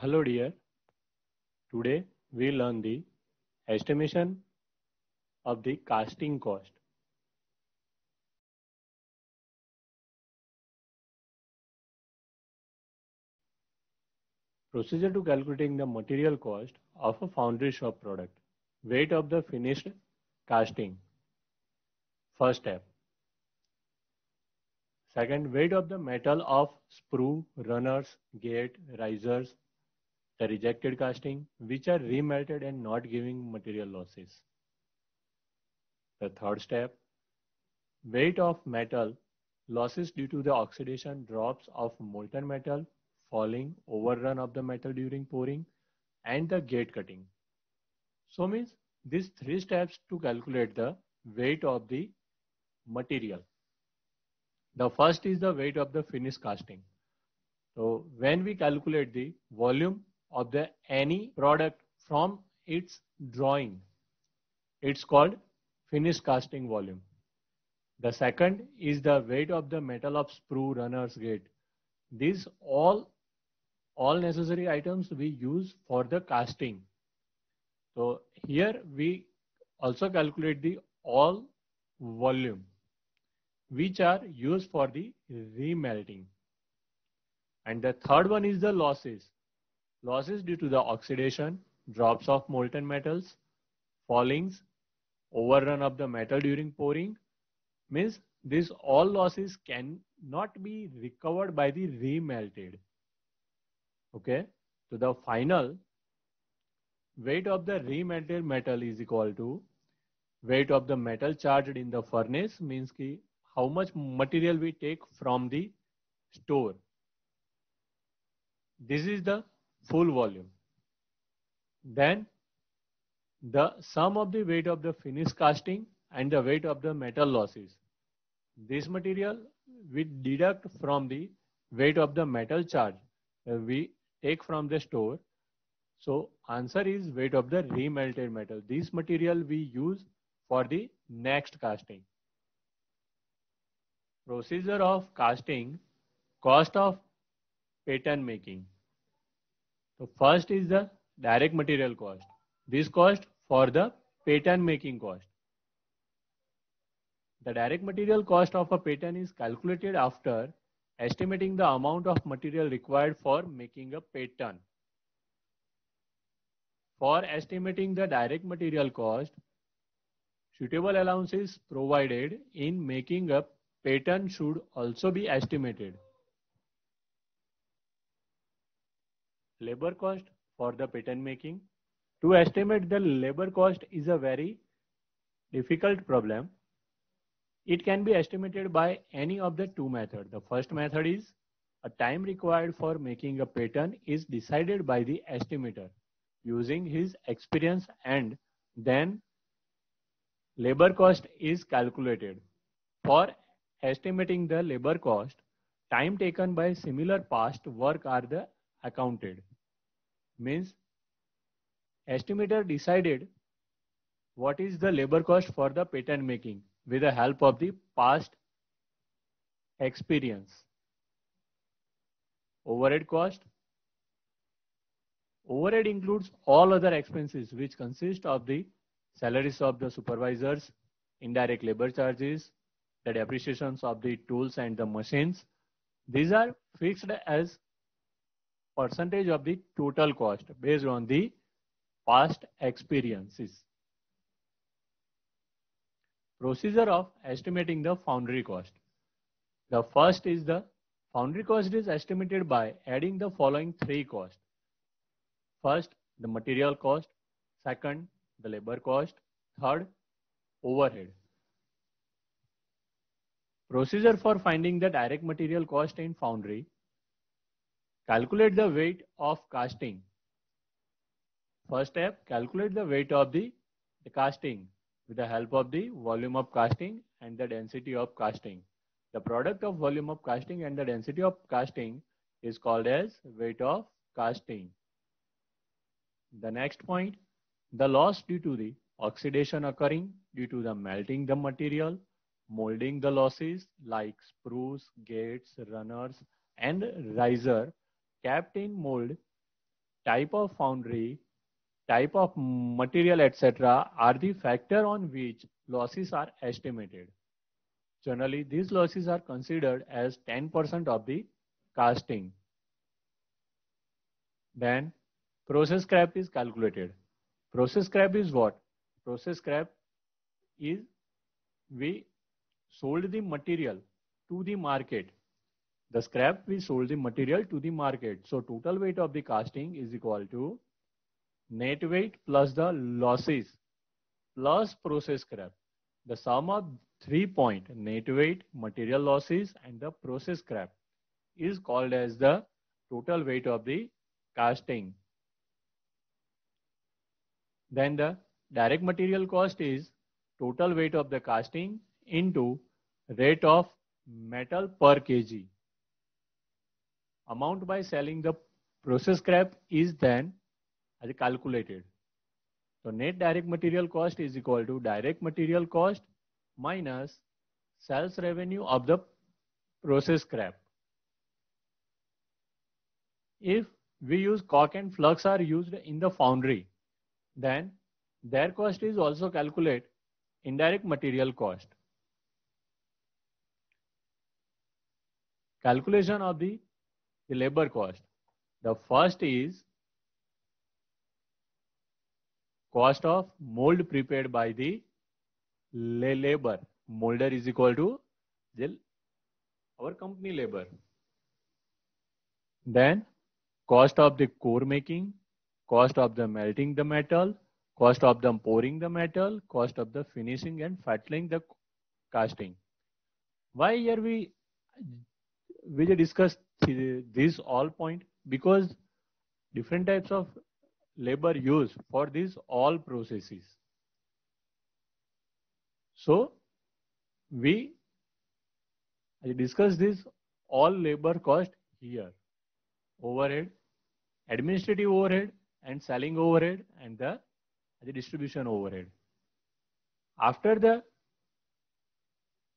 Hello dear, today we learn the estimation of the casting cost. Procedure to calculating the material cost of a foundry shop product. Weight of the finished casting. First step. Second, weight of the metal of sprue, runners, gate, risers, the rejected casting, which are remelted and not giving material losses. The third step, weight of metal losses due to the oxidation, drops of molten metal, falling, overrun of the metal during pouring, and the gate cutting. So means these three steps to calculate the weight of the material. The first is the weight of the finished casting. So when we calculate the volume of the any product from its drawing, it's called finished casting volume. The second is the weight of the metal of sprue, runners, gate. These all necessary items we use for the casting. So here we also calculate the all volume which are used for the remelting. And the third one is the losses. Losses due to the oxidation, drops of molten metals, fallings, overrun of the metal during pouring. Means these all losses cannot be recovered by the remelted. Okay, so the final weight of the remelted metal is equal to weight of the metal charged in the furnace, means ki how much material we take from the store. This is the full volume. Then the sum of the weight of the finished casting and the weight of the metal losses. This material we deduct from the weight of the metal charge we take from the store. So answer is weight of the remelted metal. This material we use for the next casting. Procedure of casting, cost of pattern making. So first is the direct material cost. This cost for the pattern making cost. The direct material cost of a pattern is calculated after estimating the amount of material required for making a pattern. For estimating the direct material cost, suitable allowances provided in making a pattern should also be estimated. Labor cost for the pattern making. To estimate the labor cost is a very difficult problem. It can be estimated by any of the two methods. The first method is a time required for making a pattern is decided by the estimator using his experience, and then labor cost is calculated. For estimating the labor cost, time taken by similar past work are the accounted. Means estimator decided what is the labor cost for the pattern making with the help of the past experience. Overhead cost. Overhead includes all other expenses which consist of the salaries of the supervisors, indirect labor charges, the depreciations of the tools and the machines. These are fixed as percentage of the total cost based on the past experiences. Procedure of estimating the foundry cost. The first is the foundry cost is estimated by adding the following three costs. First, the material cost. Second, the labor cost. Third, overhead. Procedure for finding the direct material cost in foundry. Calculate the weight of casting. First step, calculate the weight of the casting with the help of the volume of casting and the density of casting. The product of volume of casting and the density of casting is called as weight of casting. The next point, the loss due to the oxidation occurring due to the melting the material, molding the losses like sprues, gates, runners and riser kept in mold type of foundry, type of material, etc. are the factor on which losses are estimated. Generally, these losses are considered as 10% of the casting. Then process scrap is calculated. Process scrap is what? Process scrap is we sold the material to the market. The scrap we sold the material to the market. So total weight of the casting is equal to net weight plus the losses plus process scrap. The sum of 3 point net weight, material losses and the process scrap is called as the total weight of the casting. Then the direct material cost is total weight of the casting into rate of metal per kg. Amount by selling the process scrap is then calculated. So net direct material cost is equal to direct material cost minus sales revenue of the process scrap. If we use coke and flux are used in the foundry, then their cost is also calculated indirect material cost. Calculation of the labor cost. The first is cost of mold prepared by the labor. Molder is equal to our company labor. Then cost of the core making, cost of the melting the metal, cost of the pouring the metal, cost of the finishing and fettling the casting. Why here we discuss this all point? Because different types of labor used for these all processes. So we discuss this all labor cost here. Overhead, administrative overhead and selling overhead and the distribution overhead. After the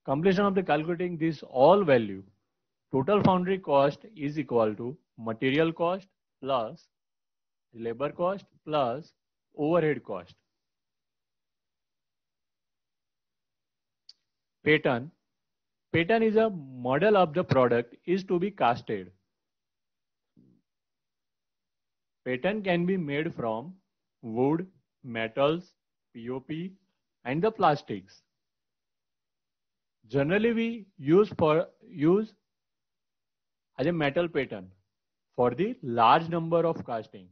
completion of the calculating this all value, total foundry cost is equal to material cost plus labor cost plus overhead cost. Pattern. Pattern is a model of the product is to be casted. Pattern can be made from wood, metals, POP and the plastics. Generally we use as a metal pattern for the large number of casting.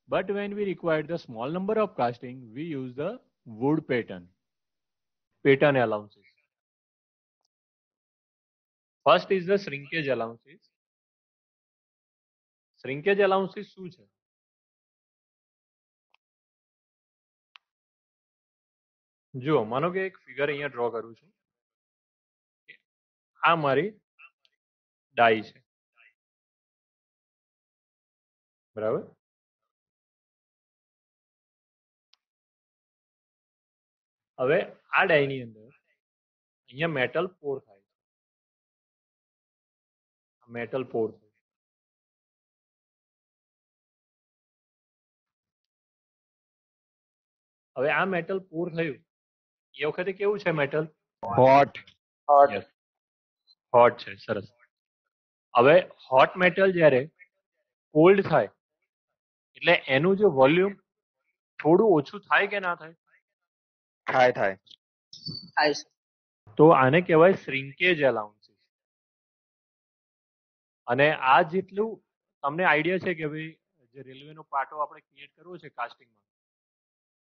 But when we require the small number of casting, we use the wood pattern. Pattern allowances. First is the shrinkage allowances. Shrinkage allowances શું છે? જો માનો કે એક figure અહીંયા draw કરું છું. આ મારી ડાઈ છે. બરાબર? હવે આ ડાઈની અંદર અહીંયા મેટલ પોર થાય છે. મેટલ પોર થાય. હવે આ મેટલ પોર થયું એ વખતે કેવું છે મેટલ? હોટ હોટ છે. સરસ. હવે હોટ મેટલ જ્યારે કોલ્ડ થાય એટલે એનું જે વોલ્યુમ થોડું ઓછું થાય કે ના થાય? થાય. તો આને કહેવાય શ્રિંકેજ એલાઉન્સીસ. અને આ જેટલું તમને આઈડિયા છે કે ભાઈ જે રેલવેનો પાટો આપણે ક્રિએટ કરવો છે કાસ્ટિંગમાં,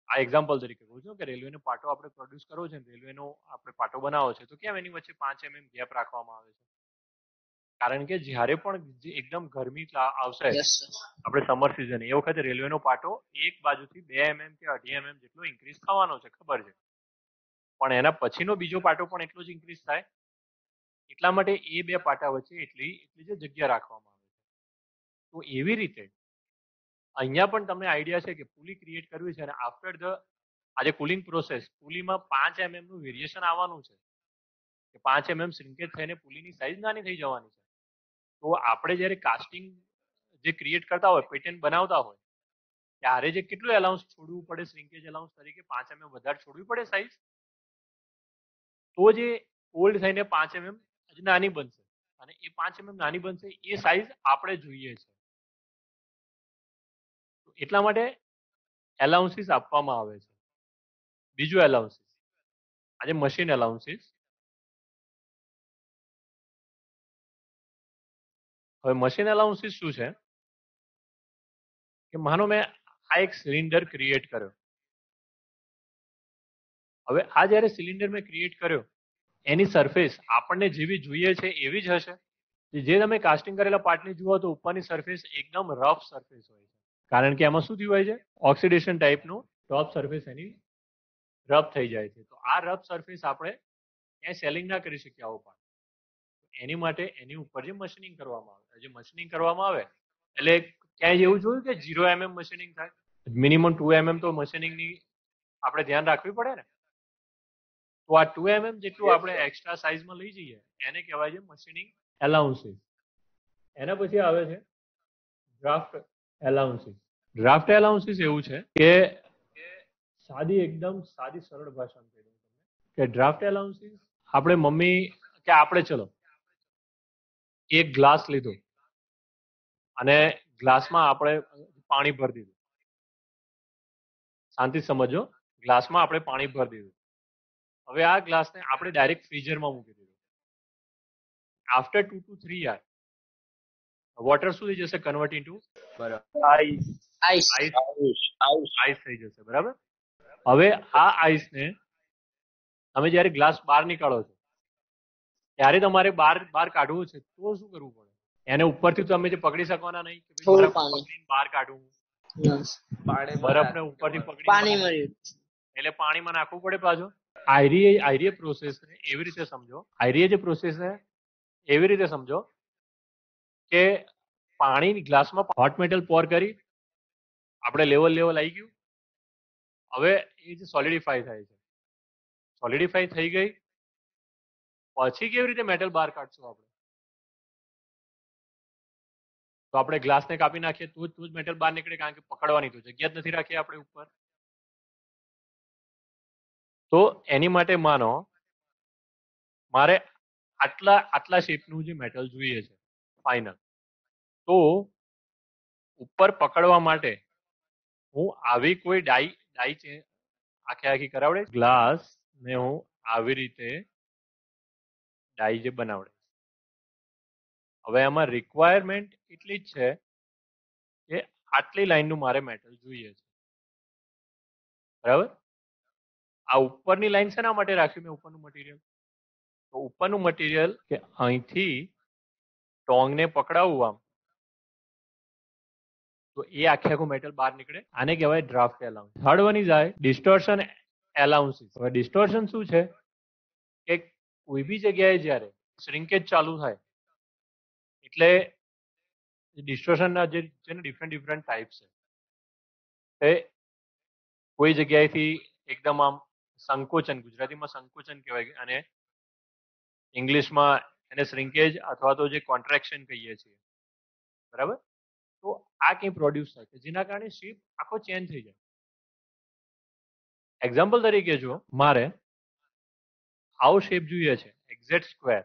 આ એક્ઝામ્પલ તરીકે કહું છું કે રેલવેનો પાટો આપણે પ્રોડ્યુસ કરવો છે, રેલવેનો આપણે પાટો બનાવવો છે, તો કેમ એની વચ્ચે 5 mm ગેપ રાખવામાં આવે છે? કારણ કે જ્યારે પણ એકદમ ગરમી આવશે આપણે સમર સિઝન એ વખતે રેલવેનો પાટો એક બાજુથી 2 mm કે 2.5 mm જેટલો ઇન્ક્રીઝ થવાનો છે, ખબર છે. પણ એના પછીનો બીજો પાટો પણ એટલો જ ઇન્ક્રીઝ થાય. એટલા માટે એ બે પાટા વચ્ચે એટલી જે જગ્યા રાખવામાં આવે છે. તો એવી રીતે અહીંયા પણ તમને આઈડિયા છે કે પુલી ક્રિએટ કરવી છે અને આફ્ટર ધ આજે કુલિંગ પ્રોસેસ પુલીમાં 5 mm નું વેરિએશન આવવાનું છે કે 5 mm શ્રિંકેજ થઈને પુલીની સાઈઝ નાની થઈ જવાની છે. તો આપણે જ્યારે કાસ્ટિંગ જે ક્રિએટ કરતા હોય, પેટર્ન બનાવતા હોય, ત્યારે જે કેટલું એલાઉન્સ છોડવું પડે, શ્રિંકેજ એલાઉન્સ તરીકે 5 mm વધારે છોડવી પડે સાઈઝ, તો જે ઓલ્ડ થઈને 5 mm નાની બનશે, અને એ 5 mm નાની બનશે એ સાઈઝ આપણે જોઈએ છે. એટલા માટે એલાઉન્સીસ આપવામાં આવે છે. બીજું એલાઉન્સીસ, આજે મશીન એલાઉન્સીસ. હવે મશીન એલાઉન્સીસ શું છે કે માનો મેં આ એક સિલિન્ડર ક્રિએટ કર્યો. હવે આ જ્યારે સિલિન્ડર મેં ક્રિએટ કર્યો, એની સરફેસ આપણને જેવી જોઈએ છે એવી જ હશે. જે તમે કાસ્ટિંગ કરેલા પાર્ટની જુઓ તો ઉપરની સરફેસ એકદમ રફ સરફેસ હોય છે, કારણ કે એમાં શું થયું હોય છે, ઓક્સિડેશન ટાઈપનું ટોપ સરફેસ એની રફ થઈ જાય છે. તો આ રફ સરફેસ આપણે ક્યાંય સેલિંગ ના કરી શકીએ આવો પાર્ટ. એની માટે એની ઉપર જે મશીનિંગ કરવામાં આવે, જે મશીનિંગ કરવામાં આવે એટલે ક્યાંય એવું જોયું કે 0 mm મશીનિંગ થાય, મિનિમમ 2 mm તો મશીનિંગની આપણે ધ્યાન રાખવી પડે ને. તો આ 2 mm જેટલું આપણે એક્સ્ટ્રા સાઇઝમાં લઈ જઈએ એને કહેવાય છે મશીનિંગ એલાઉન્સીસ. એના પછી આવે છે ડ્રાફ્ટ એલાઉન્સીસ. ડ્રાફ્ટ એલાઉન્સીસ એવું છે કે સાદી, એકદમ સાદી સરળ ભાષામાં કહી દઉં તમને કે ડ્રાફ્ટ એલાઉન્સીસ આપણે મમ્મી કે આપણે ચલો એક ગ્લાસ લીધો અને ગ્લાસમાં આપણે પાણી ભરી દીધું. શાંતિ સમજો, ગ્લાસમાં આપણે પાણી ભરી દીધું. હવે આ ગ્લાસને આપણે ડાયરેક્ટ ફ્રીઝરમાં મૂકી દીધું. આફ્ટર 2 to 3 hours વોટર શું થઈ જશે, કન્વર્ટ ઇન્ટુ આઈસ થઈ જશે. બરાબર. હવે આ આઈસને તમે જ્યારે ગ્લાસ બહાર નીકાળો છો ત્યારે તમારે બહાર કાઢવું છે તો શું કરવું પડે? એને ઉપરથી તમે જે પકડી શકવાના નહીં કે બરફ પકડીને બહાર કાઢવું, બરફને ઉપરથી પકડી એટલે પાણીમાં નાખવું પડે પાછું. આઈરીએ પ્રોસેસને એવી રીતે સમજો, આઈરીએ જે પ્રોસેસને એવી રીતે સમજો કે પાણી ગ્લાસમાં હોટ મેટલ પોર કરી આપણે લેવલ આવી ગયું. હવે એ જે સોલિડિફાઈ થાય છે, સોલિડિફાઈ થઈ ગઈ પછી કેવી રીતે મેટલ બહાર કાઢશું આપણે? તો આપણે ગ્લાસને કાપી નાખીએ તો જ મેટલ બહાર નીકળે, કારણ કે પકડવાની તો જગ્યા જ નથી રાખી આપણે ઉપર. તો એની માટે માનો મારે આટલા શેપનું જે મેટલ જોઈએ છે ફાઇનલ, તો ઉપર પકડવા માટે હું આવી કોઈ ડાઈ આખી કરાવડે ગ્લાસ ને હું આવી રીતે ડાઈ જે બનાવડે. હવે આમાં રિક્વાયરમેન્ટ એટલી જ છે કે આટલી લાઈનનું મારે મેટલ જોઈએ છે. બરાબર. આ ઉપરની લાઈન શેના માટે રાખ્યું મેં ઉપરનું મટીરિયલ? તો ઉપરનું મટીરિયલ કે અહીંથી ટોંગને પકડાવવું આમ તો એ આખું મેટલ બહાર નીકળે. આને કહેવાય draft allowance. Third one is I distortion allowances. હવે ડિસ્ટોર્શન શું છે કે કોઈ બી જગ્યાએ જ્યારે શ્રિંકેજ ચાલુ થાય એટલે ડિસ્ટોર્શનના જે છે ને ડિફરન્ટ ટાઈપ્સ છે. કોઈ જગ્યાએથી એકદમ આમ સંકોચન, ગુજરાતીમાં સંકોચન કહેવાય અને ઇંગ્લિશમાં એને શ્રિંકેજ અથવા તો જે કોન્ટ્રેક્શન કહીએ છીએ. બરાબર. તો આ કંઈ પ્રોડ્યુસ થાય છે જેના કારણે શેપ આખો ચેન્જ થઈ જાય. એક્ઝામ્પલ તરીકે જો મારે આવો શેપ જોઈએ છે એક્ઝેક્ટ સ્ક્વેર,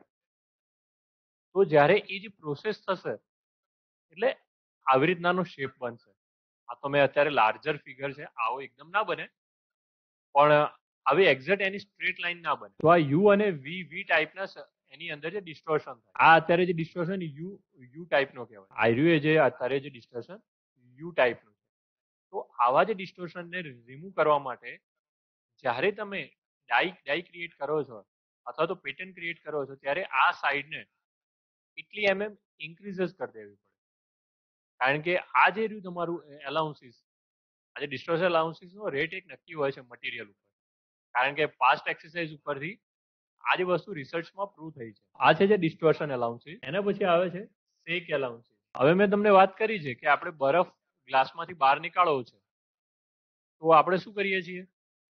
તો જ્યારે એ જે પ્રોસેસ થશે એટલે આવી રીતનાનો શેપ બનશે. આ તો મેં અત્યારે લાર્જર ફિગર છે, આવો એકદમ ના બને, પણ આવી એક્ઝેક્ટ એની સ્ટ્રેટ લાઈન ના બને. તો આ યુ અને વી ટાઈપના એની અંદર જે ડિસ્ટોર્શન થાય, આ અત્યારે જે ડિસ્ટોર્શન યુ ટાઈપનો કહેવાય. આર્યુ જે અત્યારે જે ડિસ્ટોર્શન યુ ટાઈપનું છે. તો આવા જે ડિસ્ટોર્શનને રિમૂવ કરવા માટે જ્યારે તમે ડાઈ ક્રિએટ કરો છો અથવા તો પેટર્ન ક્રિએટ કરો છો ત્યારે આ સાઈડને એટલી ઇન્ક્રીઝ કરી દેવી પડે. કારણ કે આ જે રહ્યું તમારું એલાઉન્સીસ, આજે ડિસ્ટોર્શન એલાઉન્સીસનો રેટ એક નક્કી હોય છે મટીરિયલ ઉપર, કારણ કે પાસ્ટ એક્સરસાઇઝ ઉપરથી આ જે વસ્તુ રિસર્ચમાં પ્રૂવ થઈ છે. આ છે જે ડિસ્ટોર્શન એલાઉન્સીસ. એના પછી આવે છે શેક એલાઉન્સીસ. હવે મેં તમને વાત કરી છે કે આપણે બરફ ગ્લાસમાંથી બહાર નીકાળવો છે તો આપણે શું કરીએ છીએ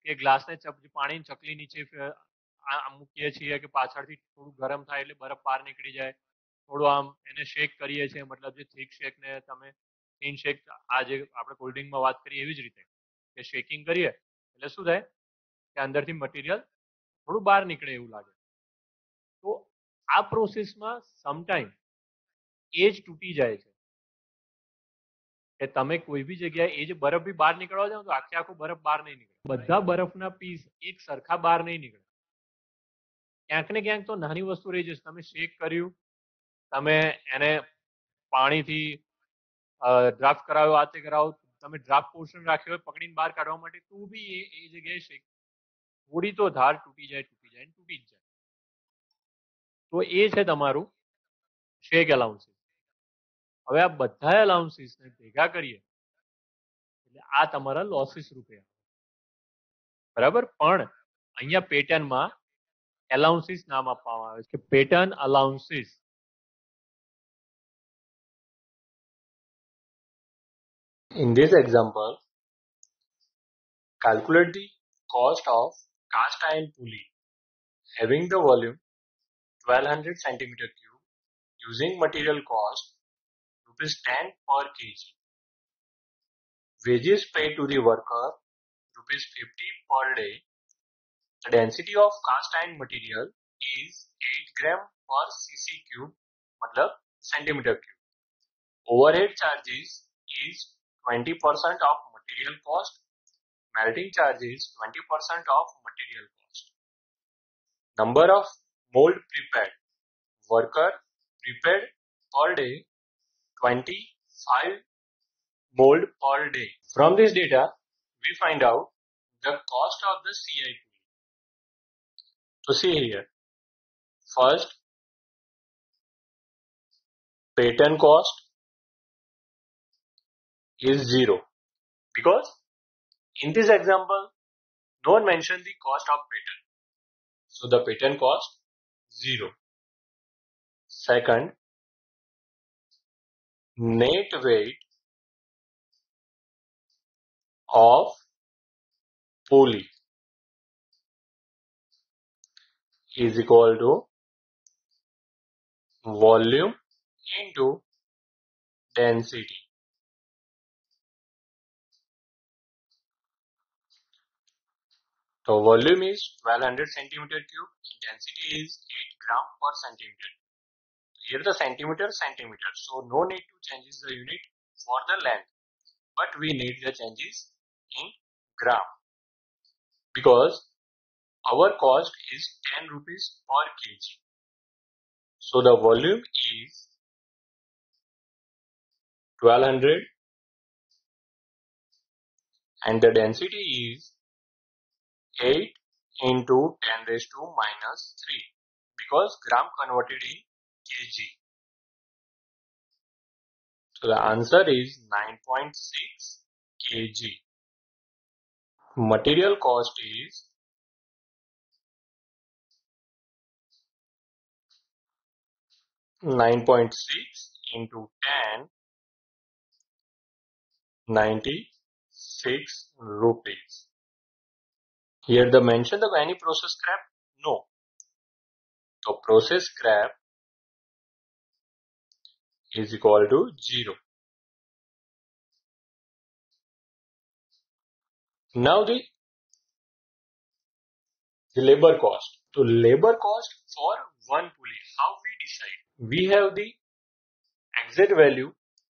કે ગ્લાસને પાણી ચકલી નીચે મૂકીએ છીએ કે પાછળથી થોડું ગરમ થાય એટલે બરફ બહાર નીકળી જાય. થોડું આમ એને શેક કરીએ છીએ, મતલબ જે થીક શેક ને તમે થીન શેક આ જે આપણે કોલ્ડ ડ્રિંકમાં વાત કરીએ એવી જ રીતે કે શેકિંગ કરીએ એટલે શું થાય કે અંદરથી મટીરિયલ થોડું બહાર નીકળે એવું લાગે. તો આ પ્રોસેસમાં સમટાઈમ એ જ તૂટી જાય છે કે તમે કોઈ બી જગ્યાએ એ જે બરફ બી બહાર નીકળવા જાવ તો આખે આખો બરફ બહાર નહીં નીકળે, બધા બરફના પીસ એક સરખા બહાર નહીં નીકળે. ક્યાંક ને ક્યાંક તો નાની વસ્તુ રહી જશે. તમે શેક કર્યું, તમે એને પાણીથી ડ્રાફ્ટ કરાવ્યો, આતે કરાવો, તમે ડ્રાફ્ટ પોર્શન રાખ્યો હોય પકડીને બહાર કાઢવા માટે, તો બી એ જગ્યાએ શેક થોડી તો ધાર તૂટી જાય ને તૂટી જ જાય. તો એ છે તમારું શેક એલાઉન્સીસ. હવે આ બધા એલાઉન્સીસને ભેગા કરીએ એટલે આ તમારા લોસીસ રૂપે, બરાબર. પણ અહીંયા પેટર્નમાં એલાઉન્સીસ નામ આપવામાં આવે છે કે pattern allowances. In this example, calculate the cost of cast iron pulley having the volume 1200 centimeter cube using material cost rupees 10 per kg. Wages paid to the worker rupees 50 per day. The density of cast iron material is 8 gram per cc cube, मतलब centimeter cube. Overhead charges is 20% of material cost. Melting charge is 20% of material cost. Number of mold prepared. Worker prepared per day 25 mold per day. From this data, we find out the cost of the CI pulley. So see here, first pattern cost is 0 because in this example no one mentioned the cost of pattern. So the pattern cost 0. Second, net weight of pulley is equal to volume into density. So volume is 1200 centimeter cube, density is 8 gram per centimeter. Here the centimeter, so no need to change the unit for the length, but we need the changes in gram because our cost is 10 rupees per kg. So the volume is 1200 and the density is 8 into 10 raised to minus 3 because gram converted in kg. So the answer is 9.6 kg. Material cost is 9.6 into 10, 96 rupees. Here the mention of any process scrap? No. So process scrap is equal to 0. Now the labor cost. So labor cost for one pulley, how we decide? We have the exact value.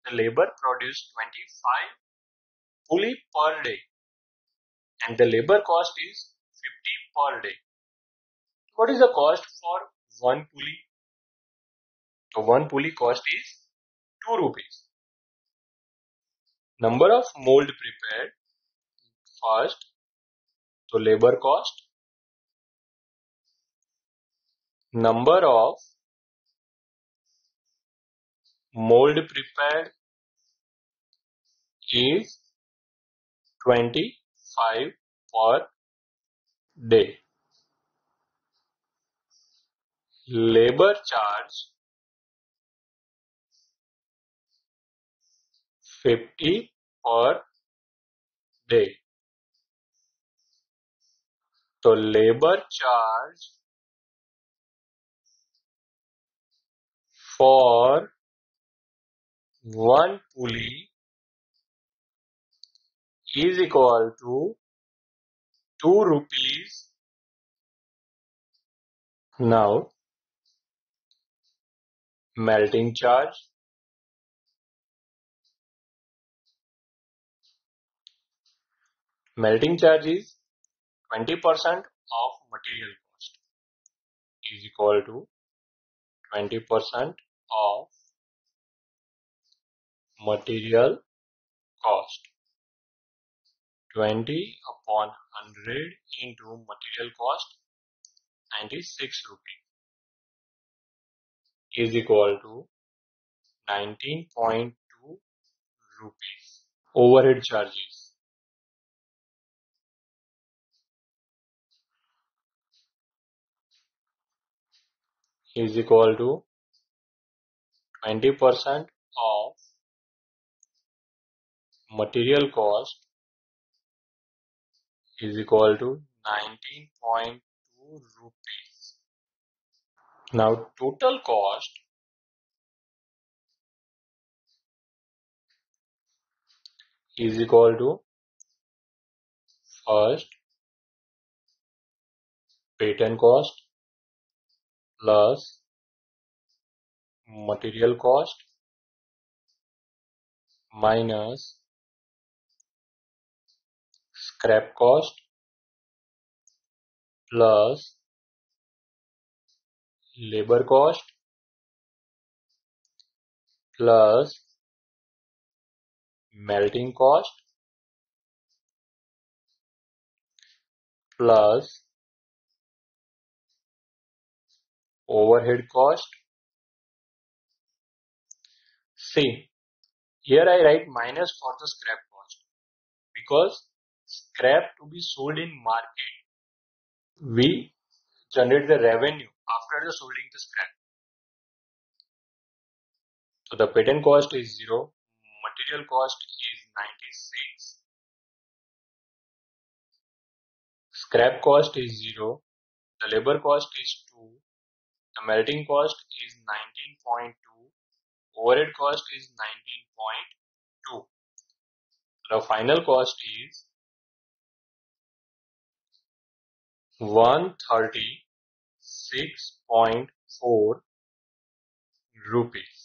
The labor produced 25 pulley per day and the labor cost is 50 per day. What is the cost for one pulley? So one pulley cost is 2 rupees. Number of mold prepared first. So labor cost, number of mold prepared is 25 per day. Labor charge 50 per day. So labor charge for one pulley is equal to 2 rupees. Now, melting charge. Melting charge is 20% of material cost is equal to 20% of material cost. 20 upon 100 into material cost 96 rupees is equal to 19.2 rupees. Overhead charges is equal to 20% of material cost is equal to 19.2 rupees. Now total cost is equal to first patent cost plus material cost minus scrap cost plus labor cost plus melting cost plus overhead cost. See, here I write minus for the scrap cost because scrap to be sold in market, we generate the revenue after the solding the scrap. So the patent cost is 0, material cost is 96, scrap cost is 0, the labor cost is 2, the melting cost is 19.2, overhead cost is 19.2. The final cost is 136.4 rupees.